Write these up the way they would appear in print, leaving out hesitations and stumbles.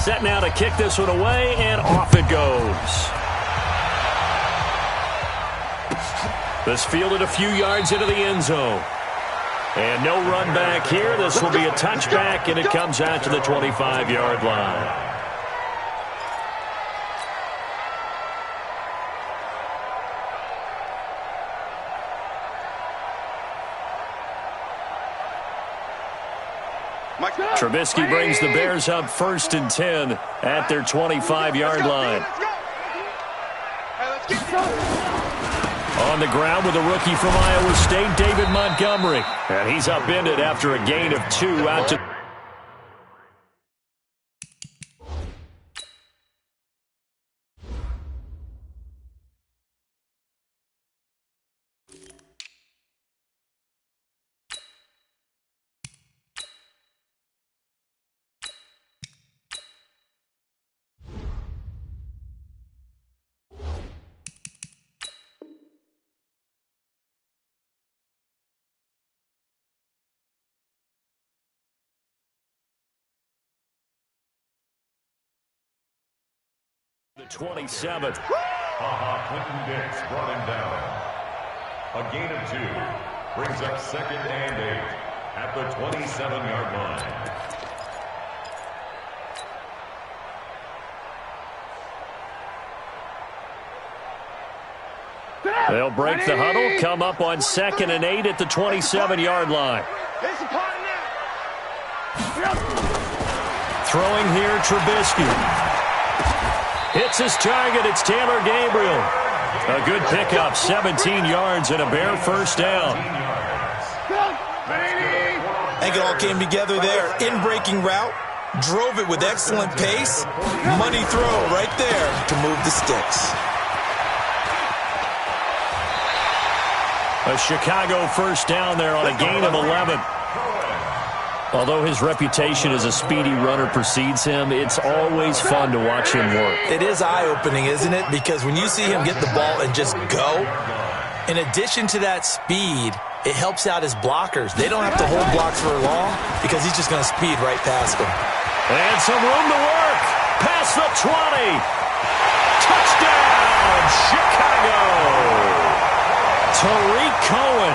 Set now to kick this one away, and off it goes. This fielded a few yards into the end zone. And no run back here. This will be a touchback, and it comes out to the 25-yard line. Trubisky brings the Bears up 1st and 10 at their 25-yard line. On the ground with a rookie from Iowa State, David Montgomery. And he's upended after a gain of 2 out to... The 27th. Clinton Dix brought him down. A gain of 2 brings up 2nd and 8 at the 27-yard line. They'll break the huddle, come up on 2nd and 8 at the 27-yard line. Throwing here, Trubisky. Hits his target. It's Taylor Gabriel. A good pickup, 17 yards and a Bear first down. I think it all came together there. In-breaking route, drove it with excellent pace. Money throw right there to move the sticks. A Chicago first down there on a gain of 11. Although his reputation as a speedy runner precedes him, it's always fun to watch him work. It is eye-opening, isn't it? Because when you see him get the ball and just go, in addition to that speed, it helps out his blockers. They don't have to hold blocks for long because he's just going to speed right past them. And some room to work. Past the 20. Touchdown, Chicago. Tariq Cohen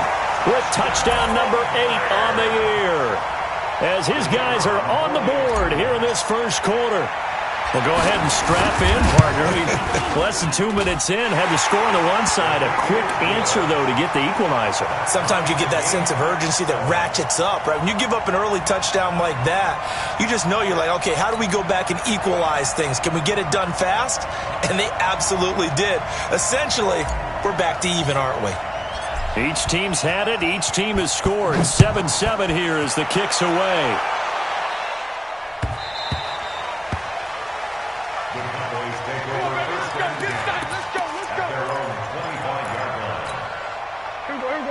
with touchdown number 8 on the year. As his guys are on the board here in this first quarter. Well, go ahead and strap in, partner. Less than 2 minutes in, had the score on the one side. A quick answer, though, to get the equalizer. Sometimes you get that sense of urgency that ratchets up, right? When you give up an early touchdown like that, you just know you're like, okay, how do we go back and equalize things? Can we get it done fast? And they absolutely did. Essentially, we're back to even, aren't we? Each team's had it. Each team has scored. 7-7 here as the kick's away.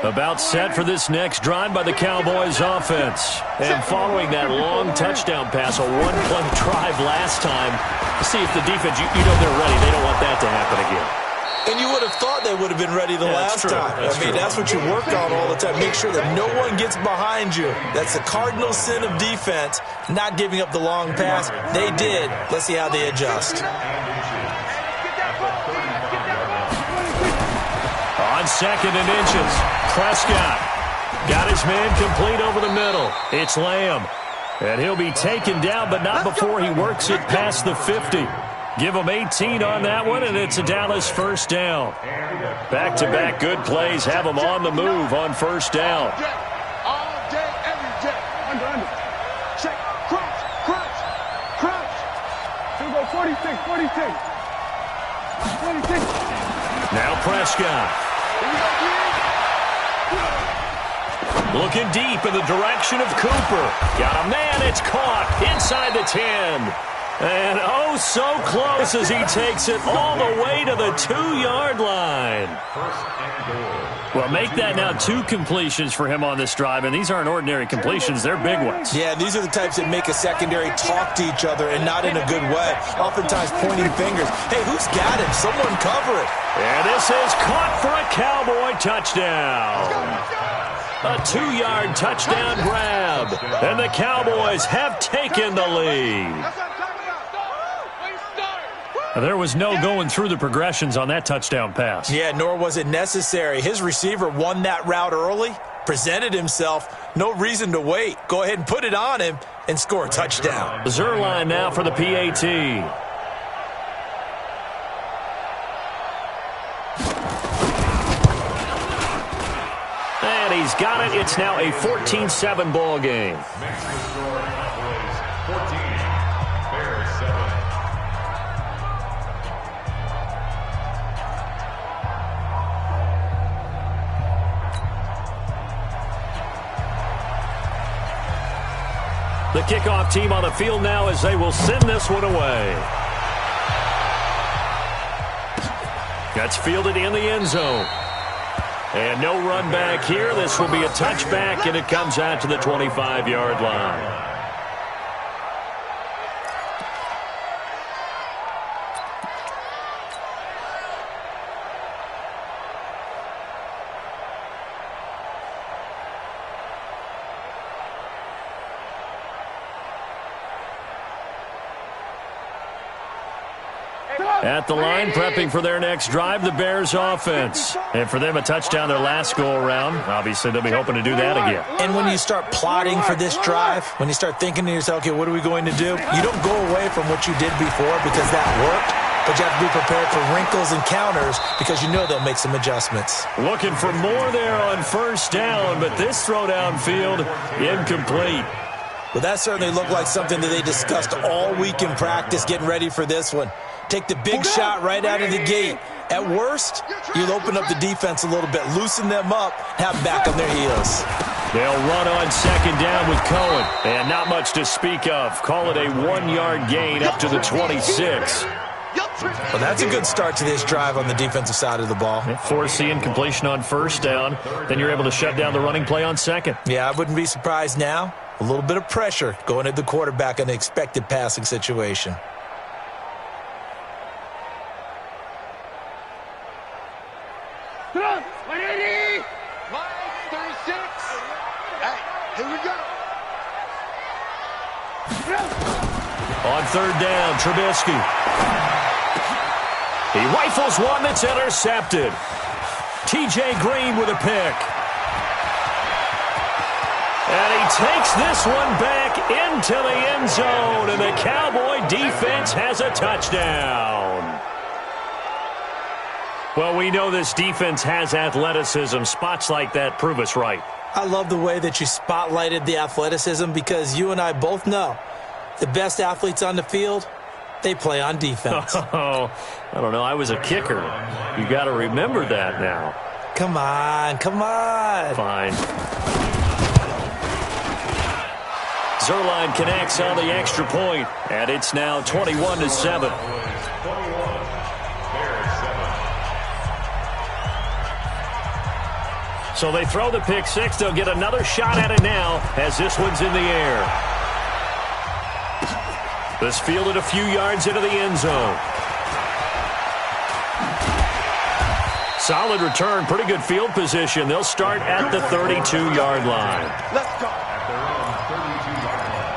About set for this next drive by the Cowboys offense. And following that long touchdown pass, a one-play drive last time, see if the defense, you know they're ready. They don't want that to happen again. And you would have thought they would have been ready the last time. That's what you work on all the time. Make sure that no one gets behind you. That's the cardinal sin of defense, not giving up the long pass. They did. Let's see how they adjust. On 2nd and inches, Prescott got his man complete over the middle. It's Lamb. And he'll be taken down, but not before he works it past the 50. Give him 18 on that one, and it's a Dallas first down. Back-to-back good plays have him on the move on first down. All day, every day. Under. Check. Crouch. Here we go, 46. Now Prescott. Looking deep in the direction of Cooper. Got a man, it's caught inside the 10. And oh, so close as he takes it all the way to the 2-yard line. Well, make that now 2 completions for him on this drive, and these aren't ordinary completions. They're big ones. Yeah, these are the types that make a secondary talk to each other and not in a good way. Oftentimes pointing fingers. Hey, who's got him? Someone cover it. And this is caught for a Cowboy touchdown. A 2-yard touchdown grab. And the Cowboys have taken the lead. There was no going through the progressions on that touchdown pass. Yeah, nor was it necessary. His receiver won that route early, presented himself, no reason to wait. Go ahead and put it on him and score a touchdown. Zerline now for the PAT. And he's got it. It's now a 14-7 ball game. Makes the score Cowboys 14, Bears 7. The kickoff team on the field now as they will send this one away. That's fielded in the end zone. And no run back here. This will be a touchback, and it comes out to the 25-yard line. At the line, prepping for their next drive, the Bears offense. And for them, a touchdown their last go-around. Obviously, they'll be hoping to do that again. And when you start plotting for this drive, when you start thinking to yourself, okay, what are we going to do? You don't go away from what you did before because that worked, but you have to be prepared for wrinkles and counters because you know they'll make some adjustments. Looking for more there on first down, but this throw downfield, incomplete. Well, that certainly looked like something that they discussed all week in practice, getting ready for this one. Take the big shot right out of the gate. At worst, you'll open up the defense a little bit, loosen them up, have them back on their heels. They'll run on second down with Cohen. And not much to speak of. Call it a 1-yard gain up to the 26. Well, that's a good start to this drive on the defensive side of the ball. Forcing completion on first down. Then you're able to shut down the running play on second. Yeah, I wouldn't be surprised now. A little bit of pressure going at the quarterback in an expected passing situation. Line 36. Hey, here we go. On third down, Trubisky. He rifles one that's intercepted. T.J. Green with a pick. And he takes this one back into the end zone, and the Cowboy defense has a touchdown. Well, we know this defense has athleticism. Spots like that prove us right. I love the way that you spotlighted the athleticism because you and I both know the best athletes on the field, they play on defense. Oh, I don't know. I was a kicker. You got to remember that now. Come on, come on. Fine. Zerline connects on the extra point, and it's now 21-7. So they throw the pick six. They'll get another shot at it now as this one's in the air. This fielded a few yards into the end zone. Solid return, pretty good field position. They'll start at the 32-yard line. Let's go. At their own 32-yard line.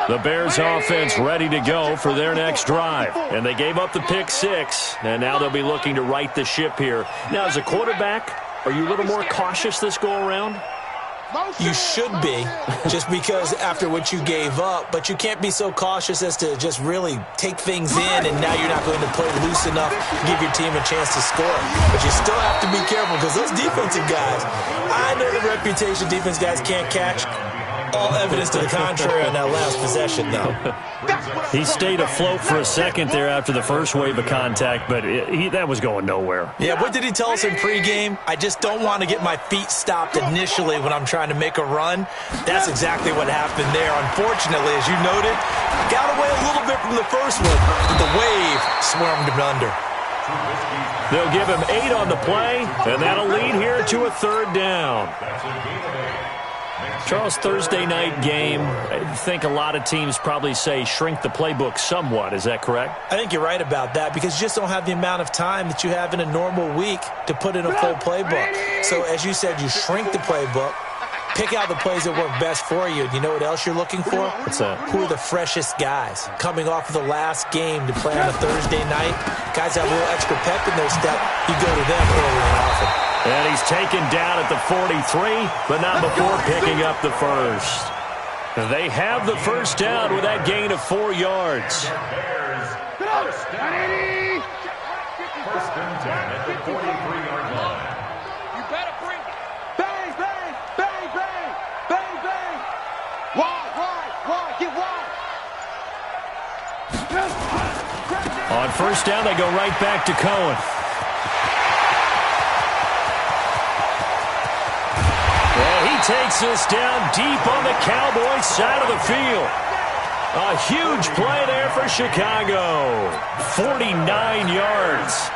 The Bears offense ready to go for their next drive. And they gave up the pick six, and now they'll be looking to right the ship here. Now, as a quarterback, are you a little more cautious this go-around? You should be, just because after what you gave up, but you can't be so cautious as to just really take things in, and now you're not going to play loose enough to give your team a chance to score. But you still have to be careful because those defensive guys, I know the reputation defense guys can't catch. All evidence to the contrary on that last possession, though. He stayed afloat for a second there after the first wave of contact, but that was going nowhere. Yeah, what did he tell us in pregame? I just don't want to get my feet stopped initially when I'm trying to make a run. That's exactly what happened there. Unfortunately, as you noted, got away a little bit from the first one, but the wave swarmed him under. They'll give him 8 on the play, and that'll lead here to a third down. Charles, Thursday night game, I think a lot of teams probably say shrink the playbook somewhat. Is that correct? I think you're right about that because you just don't have the amount of time that you have in a normal week to put in a full playbook. So as you said, you shrink the playbook, Pick out the plays that work best for you. And you know what else you're looking for? What's that? Who are the freshest guys? Coming off of the last game to play on a Thursday night, guys have a little extra pep in their step. You go to them early and often. And he's taken down at the 43, but not before picking up the first. They have the first down with that gain of 4 yards. First and 10 at the 43-yard line. You better bring it. Bang, bang, bang, bang, bang, bang. Wide, get wide. On first down, they go right back to Cohen. And he takes this down deep on the Cowboys side of the field. A huge play there for Chicago. 49 yards.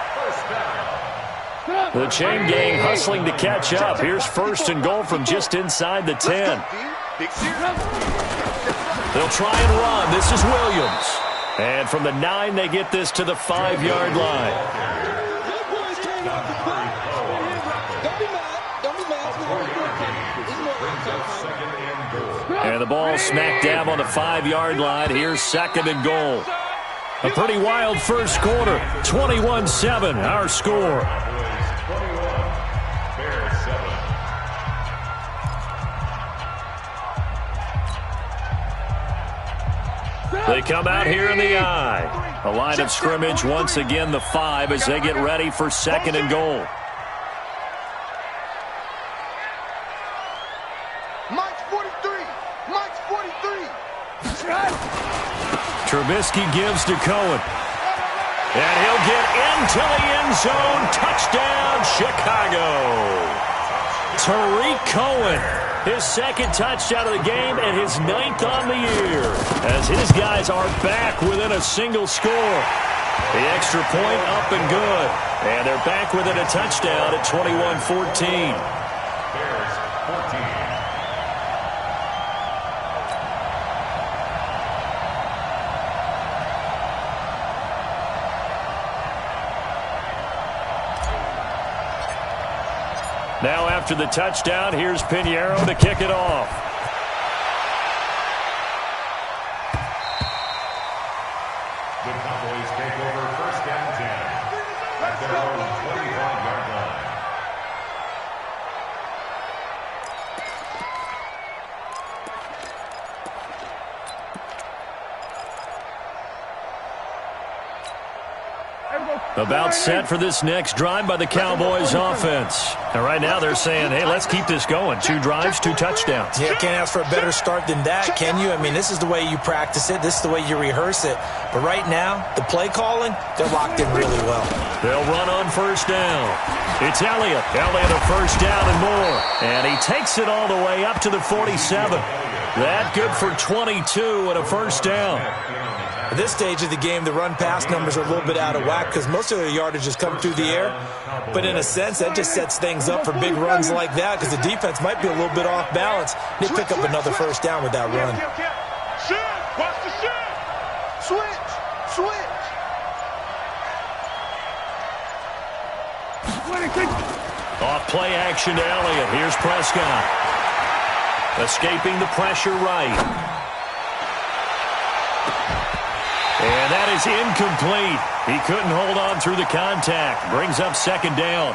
The chain gang hustling to catch up. Here's first and goal from just inside the 10. They'll try and run. This is Williams. And from the 9, they get this to the 5-yard line. And the ball smack dab on the 5-yard line. Here's second and goal. A pretty wild first quarter. 21-7, our score. They come out here in the eye. A line of scrimmage, once again the 5 as they get ready for second and goal. Mike's 43. Mike's 43. Trubisky gives to Cohen. And he'll get into the end zone. Touchdown, Chicago. Tariq Cohen. His second touchdown of the game and his 9th on the year. As his guys are back within a single score. The extra point up and good. And they're back within a touchdown at 21-14. Bears 14. Now after the touchdown, here's Pinheiro to kick it off. The Cowboys take over first and 10 at their own 25-yard line. About set for this next drive by the Cowboys offense. And right now they're saying, hey, let's keep this going. 2 drives, 2 touchdowns. Yeah, can't ask for a better start than that, can you? I mean, this is the way you practice it. This is the way you rehearse it. But right now, the play calling, they're locked in really well. They'll run on first down. It's Elliott. Elliott a first down and more. And he takes it all the way up to the 47. That good for 22 and a first down. At this stage of the game, the run-pass numbers are a little bit out of whack because most of their yardage has come through the air. But in a sense, that just sets things up for big runs like that because the defense might be a little bit off balance. They pick up another first down with that run. Shift! Watch the shift! Switch! Off play action to Elliott. Here's Prescott. Escaping the pressure right. And that is incomplete. He couldn't hold on through the contact. Brings up second down.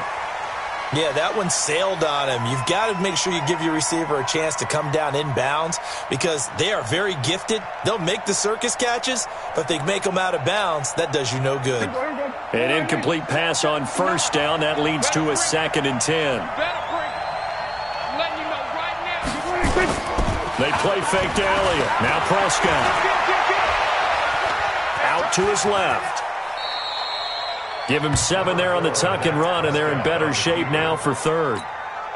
Yeah, that one sailed on him. You've got to make sure you give your receiver a chance to come down inbounds because they are very gifted. They'll make the circus catches, but if they make them out of bounds, that does you no good. An incomplete pass on first down. That leads to a second and 10. They play fake to Elliott. Now Prescott. Out to his left. Give him 7 there on the tuck and run, and they're in better shape now for third.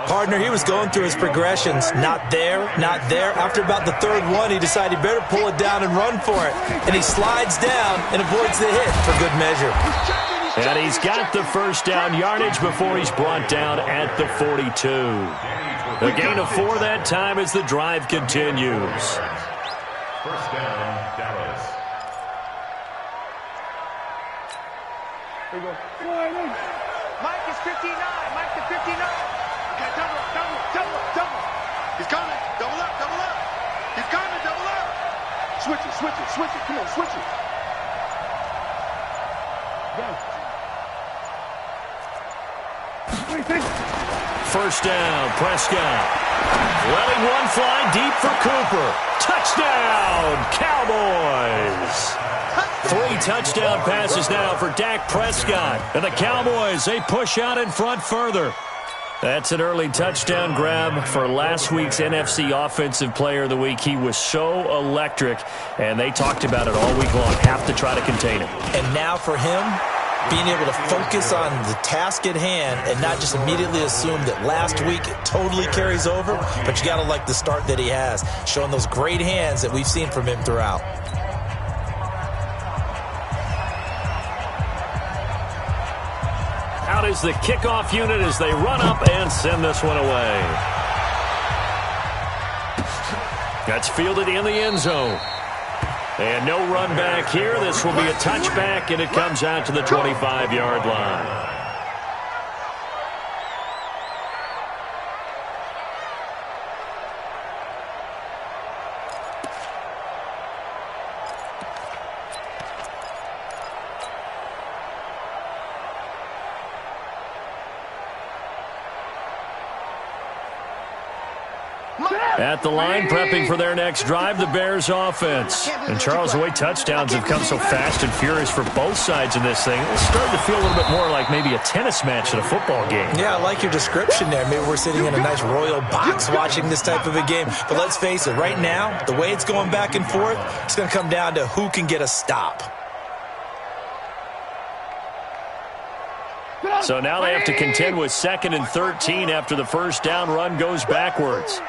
Partner, he was going through his progressions. Not there, not there. After about the third one, he decided he better pull it down and run for it. And he slides down and avoids the hit for good measure. And he's got the first down yardage before he's brought down at the 42. A gain of 4 that time as the drive continues. First down, Dallas. Mike is 59. Mike to 59. Okay, double. He's coming. Switch it, switch it, switch it. Come on, switch it. First down, Prescott. Letting one fly deep for Cooper. Touchdown, Cowboys. 3 touchdown passes now for Dak Prescott. And the Cowboys, they push out in front further. That's an early touchdown grab for last week's NFC Offensive Player of the Week. He was so electric, and they talked about it all week long. Have to try to contain him. And now for him, being able to focus on the task at hand and not just immediately assume that last week it totally carries over, but you got to like the start that he has, showing those great hands that we've seen from him throughout. Out is the kickoff unit as they run up and send this one away. That's fielded in the end zone. And no run back here. This will be a touchback, and it comes out to the 25-yard line. At the line, prepping for their next drive, the Bears offense. And Charles, the way touchdowns have come so fast and furious for both sides in this thing, it's starting to feel a little bit more like maybe a tennis match at a football game. Yeah, I like your description there. Maybe we're sitting in a nice royal box watching this type of a game. But let's face it, right now, the way it's going back and forth, it's going to come down to who can get a stop. So now they have to contend with 2nd and 13 after the first down run goes backwards.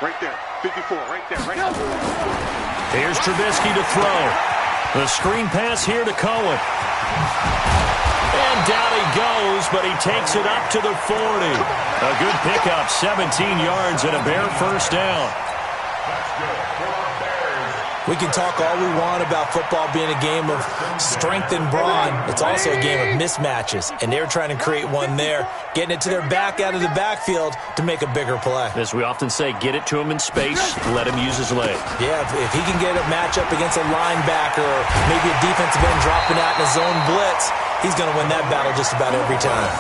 Right there, 54, right there, right there. Here's Trubisky to throw. The screen pass here to Cohen. And down he goes, but he takes it up to the 40. A good pickup, 17 yards and a Bear first down. We can talk all we want about football being a game of strength and brawn. It's also a game of mismatches, and they're trying to create one there, getting it to their back out of the backfield to make a bigger play. As we often say, get it to him in space, let him use his legs. Yeah, if he can get a matchup against a linebacker or maybe a defensive end dropping out in a zone blitz, he's going to win that battle just about every time.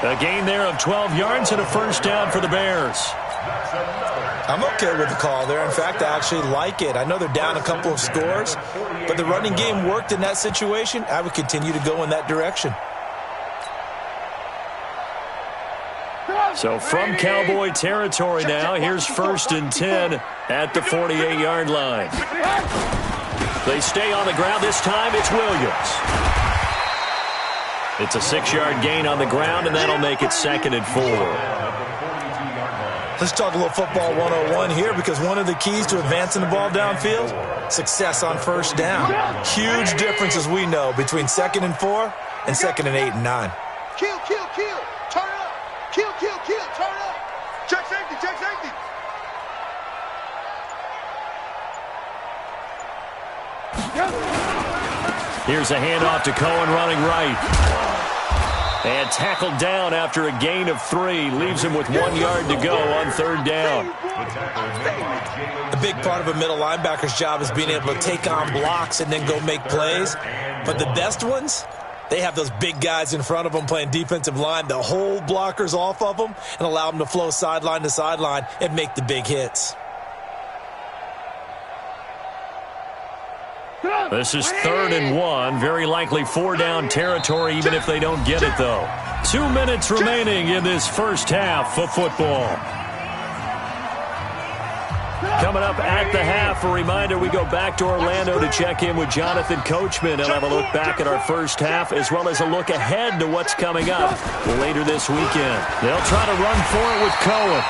A gain there of 12 yards and a first down for the Bears. I'm okay with the call there. In fact, I actually like it. I know they're down a couple of scores, but the running game worked in that situation. I would continue to go in that direction. So from Cowboy territory now, here's 1st and 10 at the 48-yard line. They stay on the ground. This time it's Williams. It's a 6-yard gain on the ground, and that'll make it 2nd and 4. Let's talk a little football 101 here, because one of the keys to advancing the ball downfield, success on first down. Huge difference, as we know, between 2nd and 4 and 2nd and 8 and 9. Kill, kill, kill. Turn up. Kill, kill, kill. Turn up. Check safety, check safety. Here's a handoff to Cohen running right. And tackled down after a gain of 3. Leaves him with 1 yard to go on 3rd down. A big part of a middle linebacker's job is being able to take on blocks and then go make plays. But the best ones, they have those big guys in front of them playing defensive line to hold blockers off of them and allow them to flow sideline to sideline and make the big hits. This is 3rd and 1. Very likely 4-down territory, even if they don't get it, though. 2 minutes remaining in this first half of football. Coming up at the half, a reminder, we go back to Orlando to check in with Jonathan Coachman and have a look back at our first half, as well as a look ahead to what's coming up later this weekend. They'll try to run for it with Cohen.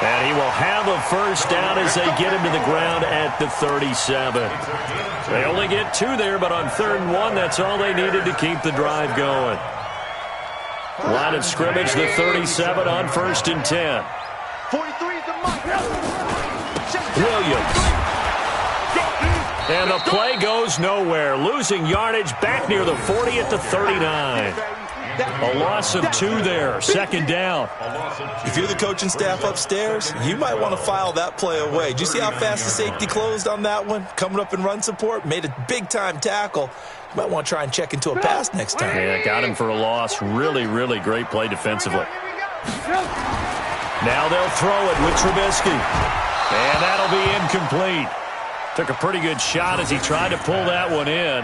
And he will have a first down as they get him to the ground at the 37. They only get 2 there, but on 3rd and 1, that's all they needed to keep the drive going. Line of scrimmage, the 37 on 1st and 10. 43 is the mark. Williams. And the play goes nowhere. Losing yardage back near the 40 at the 39. A loss of 2 there, second down. If you're the coaching staff upstairs, you might want to file that play away. Did you see how fast the safety closed on that one? Coming up in run support, made a big-time tackle. You might want to try and check into a pass next time. Yeah, got him for a loss. Really, really great play defensively. Now they'll throw it with Trubisky. And that'll be incomplete. Took a pretty good shot as he tried to pull that one in.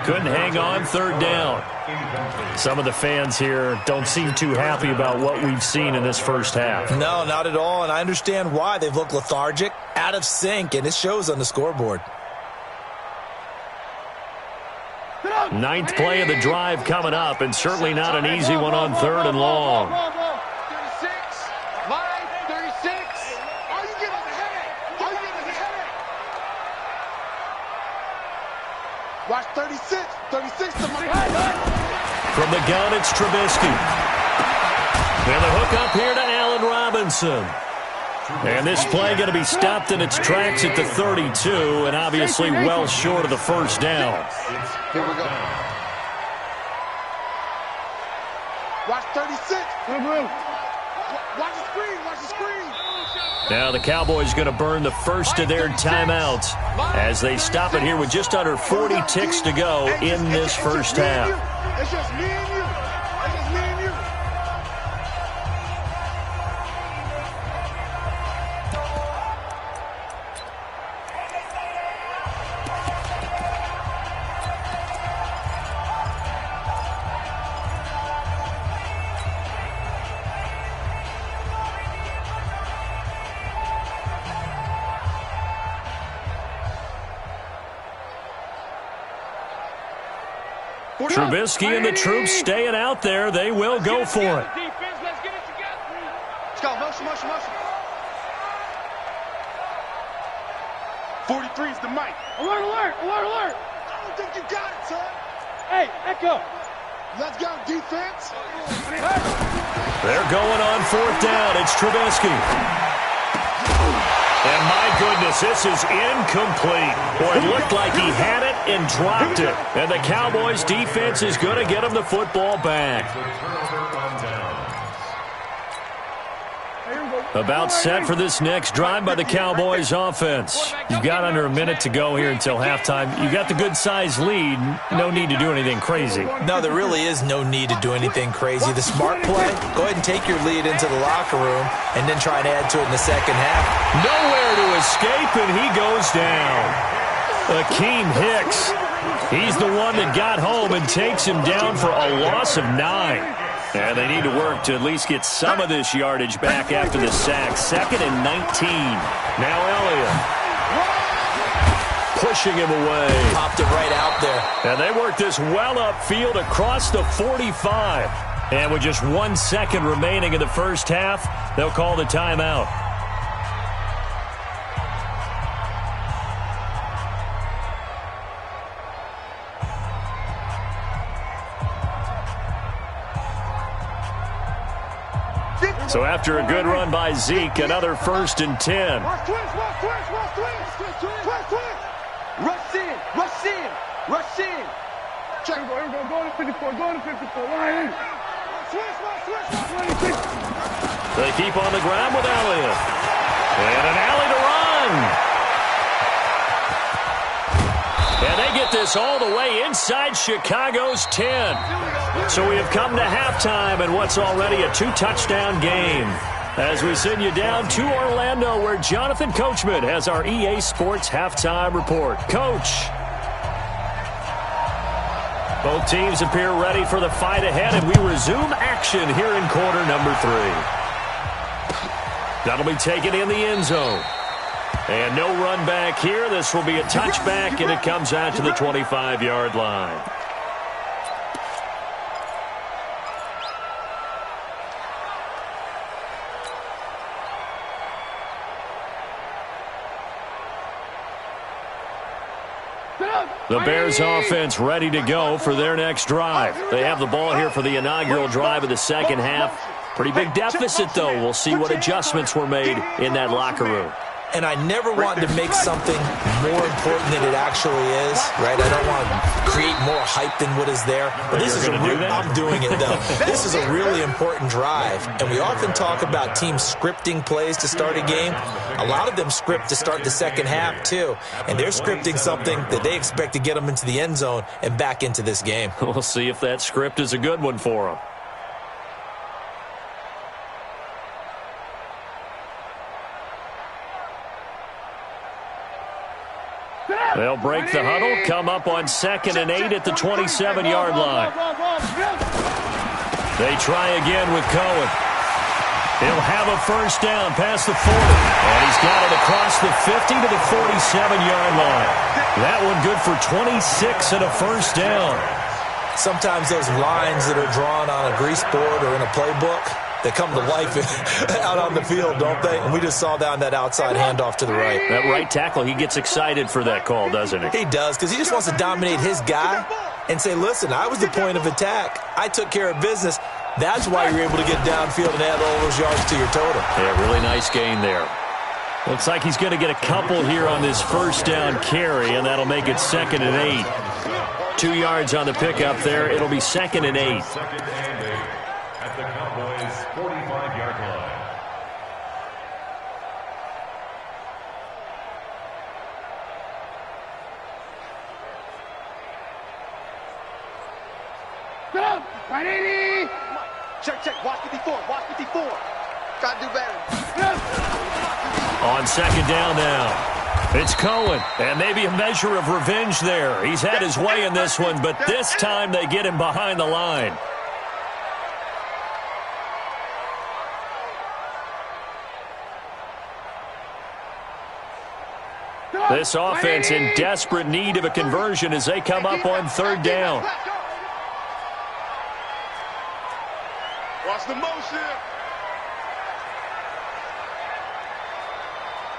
Couldn't hang on, third down. Some of the fans here don't seem too happy about what we've seen in this first half. No, not at all, and I understand why. They've looked lethargic, out of sync, and it shows on the scoreboard. 9th play of the drive coming up, and certainly not an easy one on 3rd and long. 36, line 36. Are you getting the headache? Are you getting the headache? Watch 36. 36 to my From the gun, it's Trubisky. And the hook up here to Allen Robinson. And this play going to be stopped in its tracks at the 32, and obviously well short of the first down. Here we go. Watch 36. Watch the screen. Watch the screen. Now the Cowboys going to burn the first of their timeouts as they stop it here with just under 40 ticks to go in this first half. It's just me and you. It's just me and you. Trubisky and the troops staying out there. They will go for it. Let's go. Motion, motion, motion. 43 is the mic. Alert, alert, alert, alert. I don't think you got it, son. Hey, echo. Let's go, defense. They're going on 4th down. It's Trubisky. And my goodness, this is incomplete. Boy, it looked like he had it and dropped it. And the Cowboys defense is going to get him the football back. About set for this next drive by the Cowboys offense. You've got under a minute to go here until halftime. You got the good-sized lead. No need to do anything crazy. No, there really is no need to do anything crazy. The smart play, go ahead and take your lead into the locker room and then try and add to it in the second half. Nowhere to escape, and he goes down. Akeem Hicks. He's the one that got home and takes him down for a loss of 9. And they need to work to at least get some of this yardage back after the sack. 2nd and 19. Now Elliott. Pushing him away. Popped it right out there. And they work this well upfield across the 45. And with just 1 second remaining in the first half, they'll call the timeout. So after a good run by Zeke, another 1st and 10. Rush in, rush in, rush in. Check. Here we go, go to 54, go to 54. Line in. Switch. They keep on the ground with Elliott. And an alley to run. And they get this all the way inside Chicago's 10. So we have come to halftime in what's already a 2-touchdown game. As we send you down to Orlando, where Jonathan Coachman has our EA Sports halftime report. Coach. Both teams appear ready for the fight ahead, and we resume action here in quarter number 3. That'll be taken in the end zone. And no run back here. This will be a touchback, and it comes out to the 25-yard line. The Bears offense ready to go for their next drive. They have the ball here for the inaugural drive of the second half. Pretty big deficit, though. We'll see what adjustments were made in that locker room. And I never want to make something more important than it actually is, right? I don't want to create more hype than what is there. But this is I'm doing it, though. This is a really important drive. And we often talk about teams scripting plays to start a game. A lot of them script to start the second half, too. And they're scripting something that they expect to get them into the end zone and back into this game. We'll see if that script is a good one for them. They'll break the huddle, come up on 2nd and 8 at the 27-yard line. They try again with Cohen. He'll have a first down past the 40. And he's got it across the 50 to the 47-yard line. That one good for 26 and a first down. Sometimes those lines that are drawn on a grease board or in a playbook, they come to life out on the field, don't they? And we just saw down that outside handoff to the right. That right tackle, he gets excited for that call, doesn't he? He does, because he just wants to dominate his guy and say, listen, I was the point of attack. I took care of business. That's why you're able to get downfield and add all those yards to your total. Yeah, really nice gain there. Looks like he's going to get a couple here on this first down carry, and that'll make it 2nd and 8. 2 yards on the pickup there. It'll be 2nd and 8. At the Cowboys' 45-yard line. Go! Right, check. Watch 54. Watch 54. Try to do better. On 2nd down now. It's Cohen, and maybe a measure of revenge there. He's had his way in this one, but this time they get him behind the line. This offense in desperate need of a conversion as they come up on 3rd down. Watch the motion.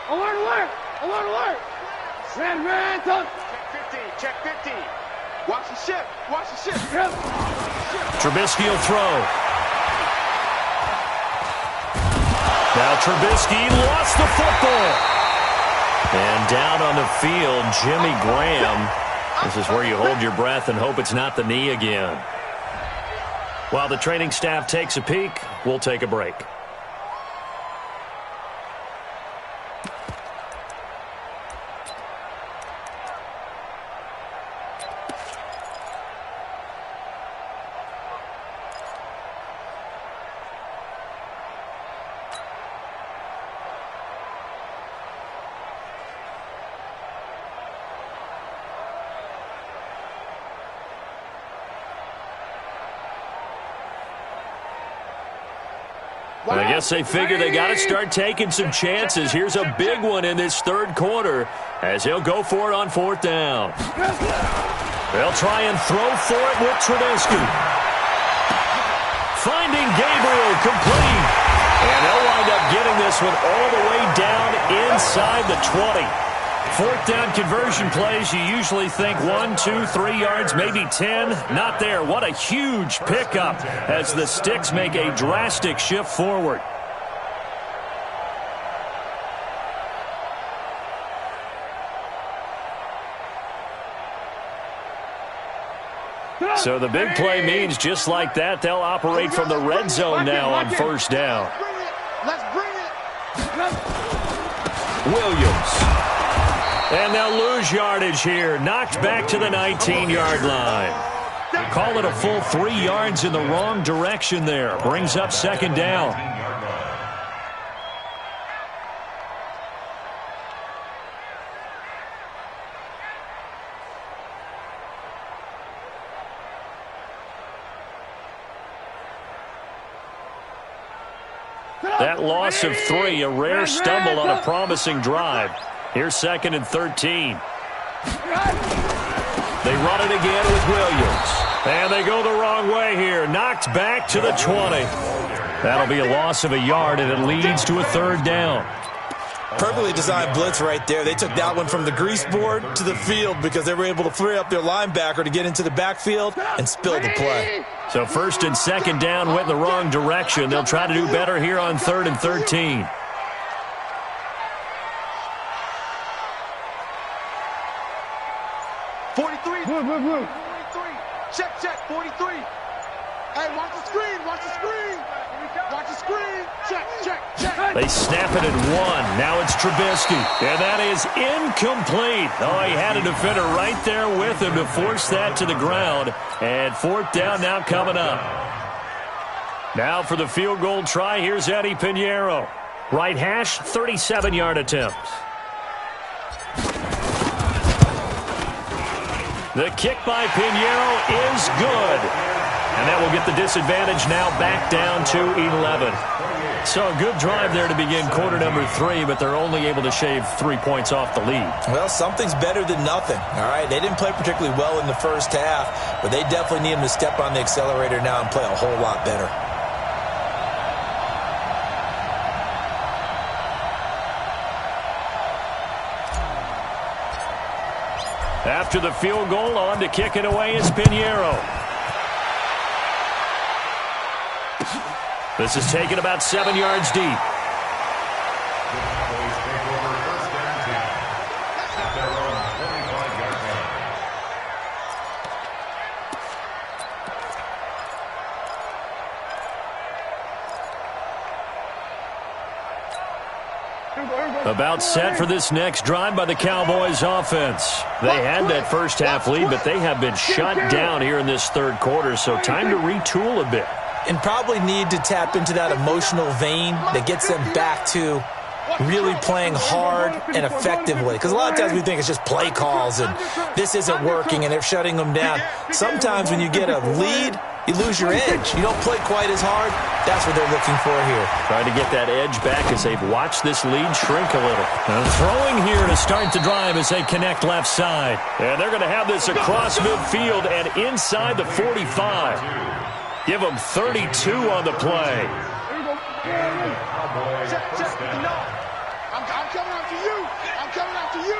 Alert! Red, check 50. Watch the ship. Trubisky will throw. Now Trubisky lost the football. And down on the field, Jimmy Graham. This is where you hold your breath and hope it's not the knee again. While the training staff takes a peek, we'll take a break. I guess they figure they got to start taking some chances. Here's a big one in this 3rd quarter as he'll go for it on 4th down. They'll try and throw for it with Trubisky. Finding Gabriel complete. And they'll wind up getting this one all the way down inside the 20. 4th down conversion plays, you usually think 1, 2, 3 yards, maybe 10. Not there. What a huge pickup as the Sticks make a drastic shift forward. So the big play means just like that, they'll operate from the red zone now on 1st down. Let's bring it. Williams. And they'll lose yardage here. Knocked back to the 19-yard line. Call it a full 3 yards in the wrong direction there. Brings up 2nd down. That loss of 3, a rare stumble on a promising drive. Here's 2nd and 13. They run it again with Williams. And they go the wrong way here. Knocked back to the 20. That'll be a loss of a yard, and it leads to a 3rd down. Perfectly designed blitz right there. They took that one from the grease board to the field because they were able to free up their linebacker to get into the backfield and spill the play. So 1st and 2nd down went in the wrong direction. They'll try to do better here on 3rd and 13. Blue. 43. Check, 43. Hey, watch the screen. Watch the screen. Check. They snap it at 1. Now it's Trubisky. And that is incomplete. Oh, he had a defender right there with him to force that to the ground. And 4th down now coming up. Now for the field goal try, here's Eddie Pinheiro. Right hash, 37-yard attempt. The kick by Pinheiro is good. And that will get the disadvantage now back down to 11. So a good drive there to begin quarter number 3, but they're only able to shave 3 points off the lead. Well, something's better than nothing, all right? They didn't play particularly well in the first half, but they definitely need them to step on the accelerator now and play a whole lot better. After the field goal, on to kick it away is Pinheiro. This is taken about 7 yards deep. About set for this next drive by the Cowboys offense. They had that first half lead, but they have been shut down here in this third quarter, so time to retool a bit. And probably need to tap into that emotional vein that gets them back to really playing hard and effectively. Because a lot of times we think it's just play calls and this isn't working and they're shutting them down. Sometimes when you get a lead, you lose your edge. You don't play quite as hard. That's what they're looking for here. Trying to get that edge back as they've watched this lead shrink a little. And throwing here to start the drive as they connect left side. And they're going to have this across midfield and inside the 45. Give them 32 on the play. Check. No. I'm coming after you. I'm coming after you.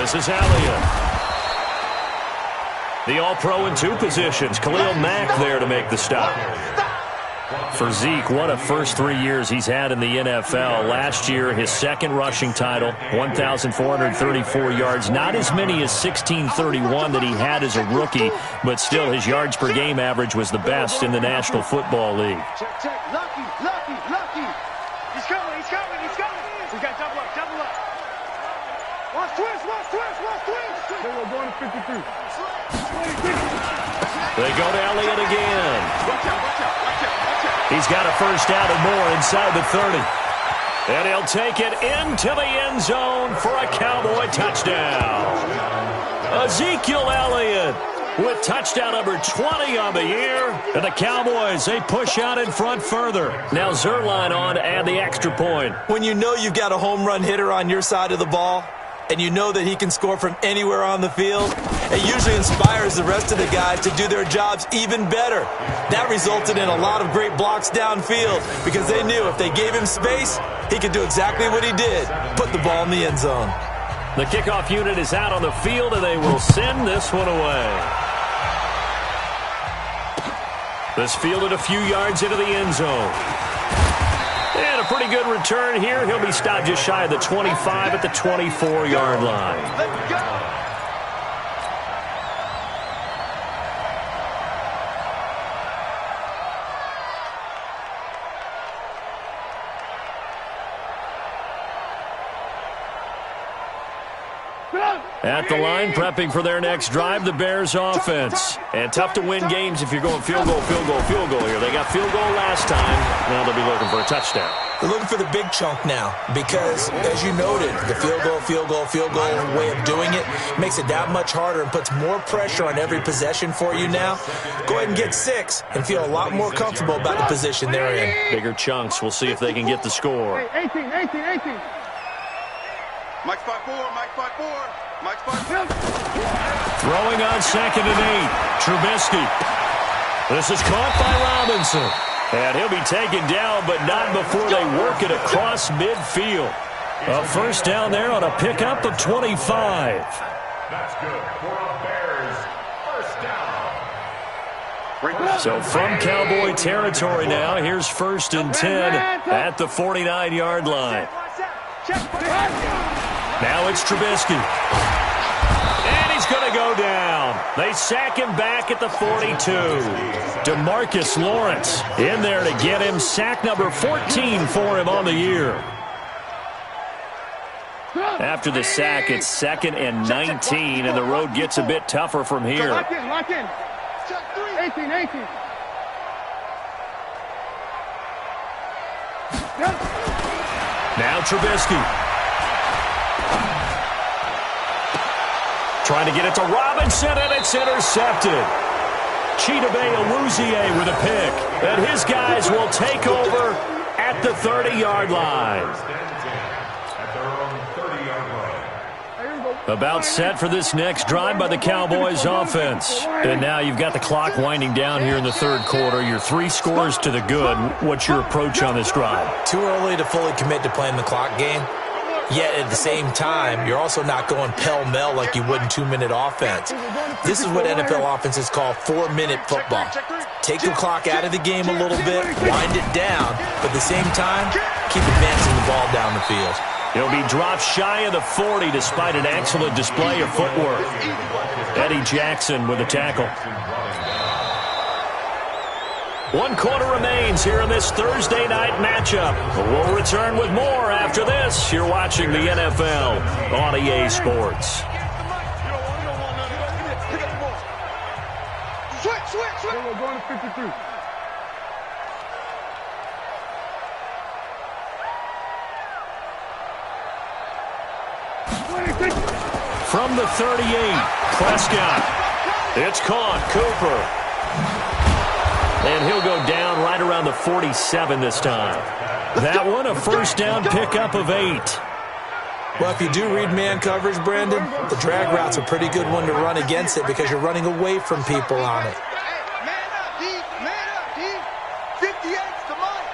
This is Elliott. The All-Pro in 2 positions. Khalil Mack there to make the stop. For Zeke, what a first 3 years he's had in the NFL. Last year, his second rushing title, 1,434 yards. Not as many as 1,631 that he had as a rookie, but still his yards per game average was the best in the National Football League. Check. Lucky. He's coming. We got double up. Watch twist. They're going to 53. They go to Elliott again. Watch out. He's got a first down and more inside the 30. And he'll take it into the end zone for a Cowboy touchdown. Ezekiel Elliott with touchdown number 20 on the year. And the Cowboys, they push out in front further. Now Zerline on to add the extra point. When you know you've got a home run hitter on your side of the ball, and you know that he can score from anywhere on the field, it usually inspires the rest of the guys to do their jobs even better. That resulted in a lot of great blocks downfield because they knew if they gave him space, he could do exactly what he did, put the ball in the end zone. The kickoff unit is out on the field, and they will send this one away. This fielded a few yards into the end zone. And a pretty good return here. He'll be stopped just shy of the 25 at the 24-yard line. Let's go. At the line, prepping for their next drive, the Bears offense. And tough to win games if you're going field goal here. They got field goal last time. Now they'll be looking for a touchdown. They're looking for the big chunk now because, as you noted, the field goal way of doing it makes it that much harder and puts more pressure on every possession for you now. Go ahead and get 6 and feel a lot more comfortable about the position they're in. Bigger chunks. We'll see if they can get the score. 18. Mike's 5-4. Mike's 5-4. Throwing on 2nd and 8. Trubisky. This is caught by Robinson. And he'll be taken down, but not before they work it across midfield. A first down there on a pickup of 25. That's good for a Bears first down. So from Cowboy territory now, here's 1st and 10 at the 49-yard line. Now it's Trubisky. going to go down. They sack him back at the 42. DeMarcus Lawrence in there to get him sack number 14 for him on the year. After the sack, it's 2nd and 19, and the road gets a bit tougher from here. Lock in, lock in. 18, 18. Now Trubisky. Trying to get it to Robinson, and it's intercepted. Chidobe Awuzie with a pick. And his guys will take over at the 30-yard line. About set for this next drive by the Cowboys offense. And now you've got the clock winding down here in the third quarter. You're 3 scores to the good. What's your approach on this drive? Too early to fully commit to playing the clock game. Yet at the same time, you're also not going pell-mell like you would in 2-minute offense. This is what NFL offenses call 4-minute football. Take the clock out of the game a little bit, wind it down, but at the same time, keep advancing the ball down the field. He'll be dropped shy of the 40 despite an excellent display of footwork. Eddie Jackson with the tackle. 1 quarter remains here in this Thursday night matchup. We'll return with more after this. You're watching the NFL on EA Sports. Switch. We're going to 53. From the 38, Prescott. It's caught. Cooper. And he'll go down right around the 47 this time. That one, a first down pickup of 8. Well, if you do read man coverage, Brandon, the drag route's a pretty good one to run against it because you're running away from people on it. Man up, D. Man up, D. 58's the money.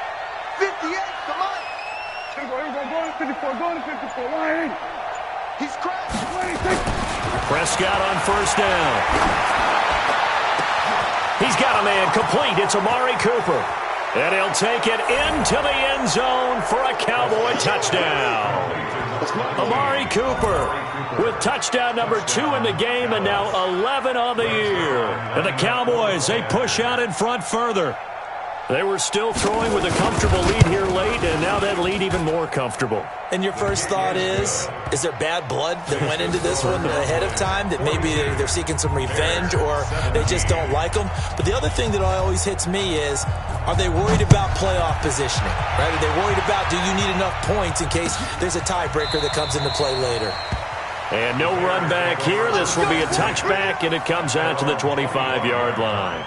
58's the money. Here we go. Going to 54. Going to 54. Line. He's crashed. 26. Prescott on first down. He's got a man complete. It's Amari Cooper. And he'll take it into the end zone for a Cowboy touchdown. Amari Cooper with touchdown number 2 in the game and now 11 on the year. And the Cowboys, they push out in front further. They were still throwing with a comfortable lead here late, and now that lead even more comfortable. And your first thought is there bad blood that went into this one ahead of time, that maybe they're seeking some revenge or they just don't like them? But the other thing that always hits me is, are they worried about playoff positioning? Right? Are they worried about, do you need enough points in case there's a tiebreaker that comes into play later? And no run back here. This will be a touchback, and it comes out to the 25-yard line.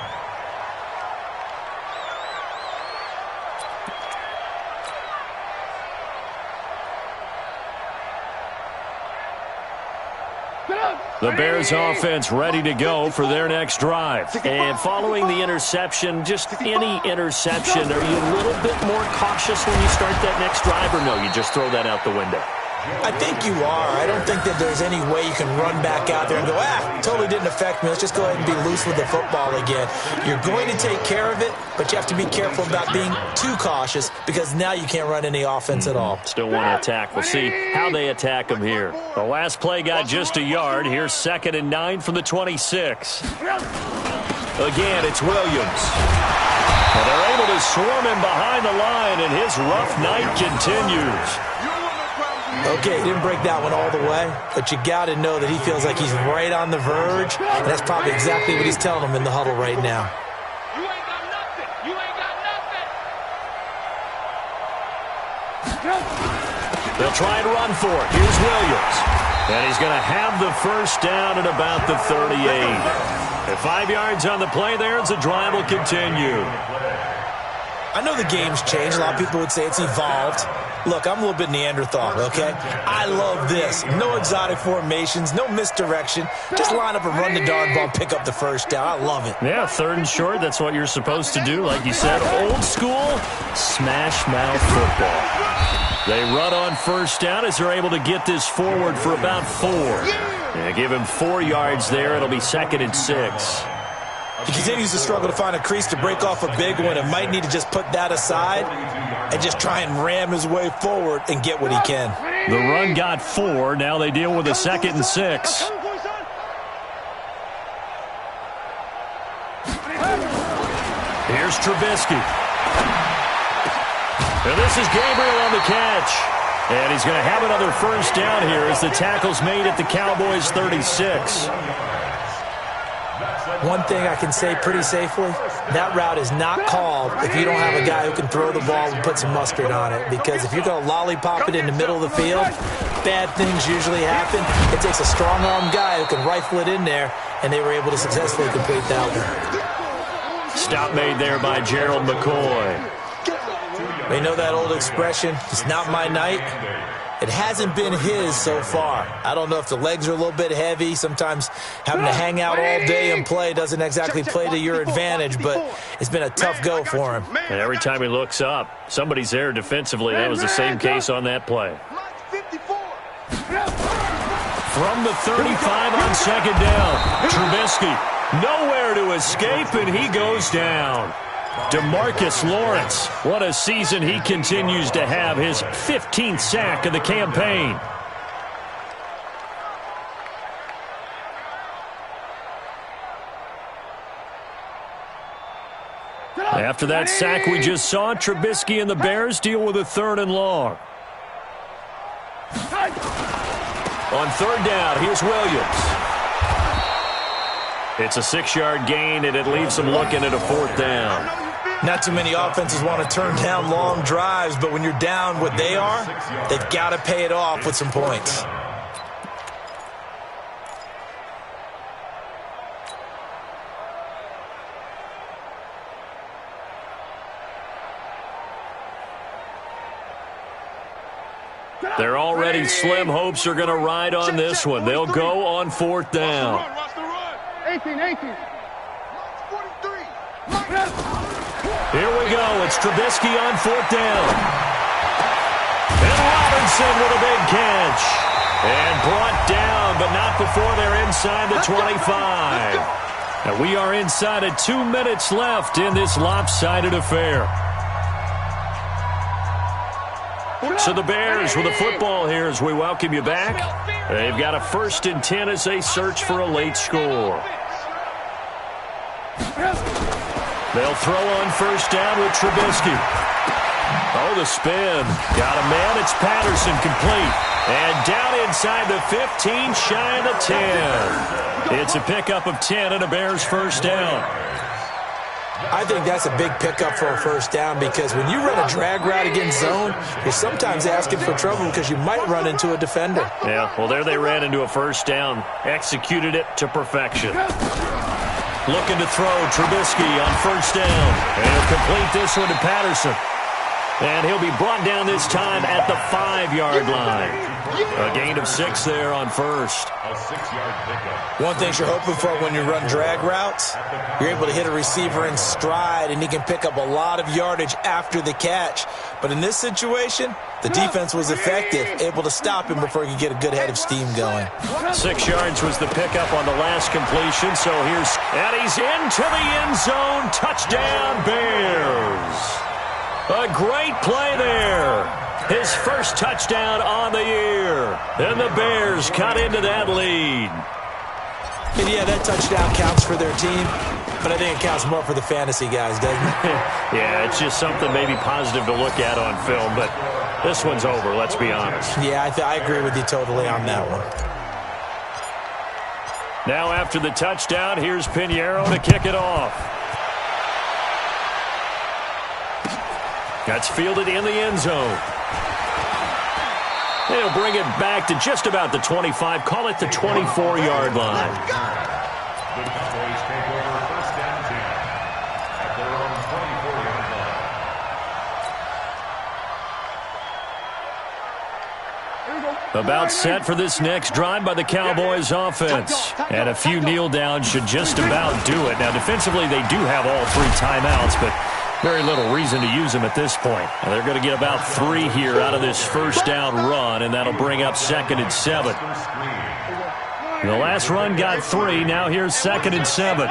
The Bears offense ready to go for their next drive. And following the interception, just any interception, are you a little bit more cautious when you start that next drive, or no, you just throw that out the window? I think you are. I don't think that there's any way you can run back out there and go, totally didn't affect me. Let's just go ahead and be loose with the football again. You're going to take care of it, but you have to be careful about being too cautious because now you can't run any offense at all. Still want to attack. We'll see how they attack them here. The last play got just a yard. Here's 2nd and 9 from the 26. Again, it's Williams. And they're able to swarm him behind the line, and his rough night continues. Okay, he didn't break that one all the way, but you got to know that he feels like he's right on the verge, and that's probably exactly what he's telling him in the huddle right now. You ain't got nothing. You ain't got nothing. They'll try and run for it. Here's Williams. And he's going to have the first down at about the 38. At 5 yards on the play there, as the drive will continue. I know the game's changed. A lot of people would say it's evolved. Look, I'm a little bit Neanderthal, okay? I love this. No exotic formations, no misdirection. Just line up and run the darn ball, pick up the first down. I love it. Yeah, 3rd and short, that's what you're supposed to do. Like you said, old school, smash mouth football. They run on first down as they're able to get this forward for about 4. Yeah, give him 4 yards there. It'll be 2nd and 6. He continues to struggle to find a crease to break off a big one and might need to just put that aside and just try and ram his way forward and get what he can. The run got 4. Now they deal with a 2nd and 6. Here's Trubisky. And this is Gabriel on the catch. And he's going to have another first down here as the tackle's made at the Cowboys' 36. One thing I can say pretty safely, that route is not called if you don't have a guy who can throw the ball and put some mustard on it. Because if you're going to lollipop it in the middle of the field, bad things usually happen. It takes a strong-arm guy who can rifle it in there, and they were able to successfully complete that one. Stop made there by Gerald McCoy. They know that old expression, it's not my night. It hasn't been his so far. I don't know if the legs are a little bit heavy. Sometimes having to hang out all day and play doesn't exactly play to your advantage, but it's been a tough go for him. And every time he looks up, somebody's there defensively. That was the same case on that play. From the 35 on second down, Trubisky nowhere to escape, and he goes down. DeMarcus Lawrence, what a season he continues to have, his 15th sack of the campaign. After that sack we just saw, Trubisky and the Bears deal with a 3rd and long. On 3rd down, here's Williams. It's a 6-yard gain, and it leaves them looking at a 4th down. Not too many offenses want to turn down long drives, but when you're down what they are, they've got to pay it off with some points. They're already slim hopes are going to ride on this one. They'll go on 4th down. 18. Here we go. It's Trubisky on 4th down. And Robinson with a big catch. And brought down, but not before they're inside the 25. And we are inside of 2 minutes left in this lopsided affair. So the Bears with a football here as we welcome you back. They've got a 1st and 10 as they search for a late score. They'll throw on 1st down with Trubisky. Oh, the spin. Got a man. It's Patterson complete. And down inside the 15, shy of the 10. It's a pickup of 10 and a Bears 1st down. I think that's a big pickup for a 1st down because when you run a drag route against zone, you're sometimes asking for trouble because you might run into a defender. Yeah, well, there they ran into a 1st down. Executed it to perfection. Looking to throw Trubisky on 1st down. And he'll complete this one to Patterson. And he'll be brought down this time at the 5-yard line. A gain of 6 there on 1st. A 6-yard pickup. One thing you're hoping for when you run drag routes, you're able to hit a receiver in stride and he can pick up a lot of yardage after the catch. But in this situation, the defense was effective, able to stop him before he could get a good head of steam going. 6 yards was the pickup on the last completion. So here's, and he's into the end zone. Touchdown, Bears. A great play there. His 1st touchdown on the year. And the Bears cut into that lead. And yeah, that touchdown counts for their team, but I think it counts more for the fantasy guys, doesn't it? Yeah, it's just something maybe positive to look at on film, but this one's over, let's be honest. Yeah, I agree with you totally on that one. Now after the touchdown, here's Pinheiro to kick it off. That's fielded in the end zone. They'll bring it back to just about the 25. Call it the 24-yard line. The Cowboys take over 1st and 10 at their own 24-yard line. About set for this next drive by the Cowboys offense. And a few kneel downs should just about do it. Now, defensively, they do have all 3 timeouts, but very little reason to use them at this point. Now, they're going to get about 3 here out of this 1st down run, and that'll bring up 2nd and 7. The last run got 3. Now here's 2nd and 7.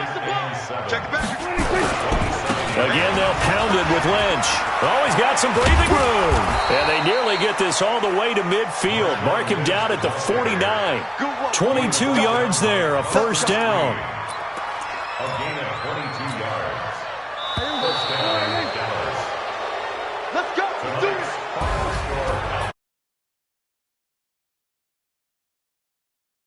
Again, they'll pound it with Lynch. Oh, he's got some breathing room. And they nearly get this all the way to midfield. Mark him down at the 49. 22 yards there, a 1st down. A gain of 22 yards. First down, Dallas. Let's go. Tonight's final score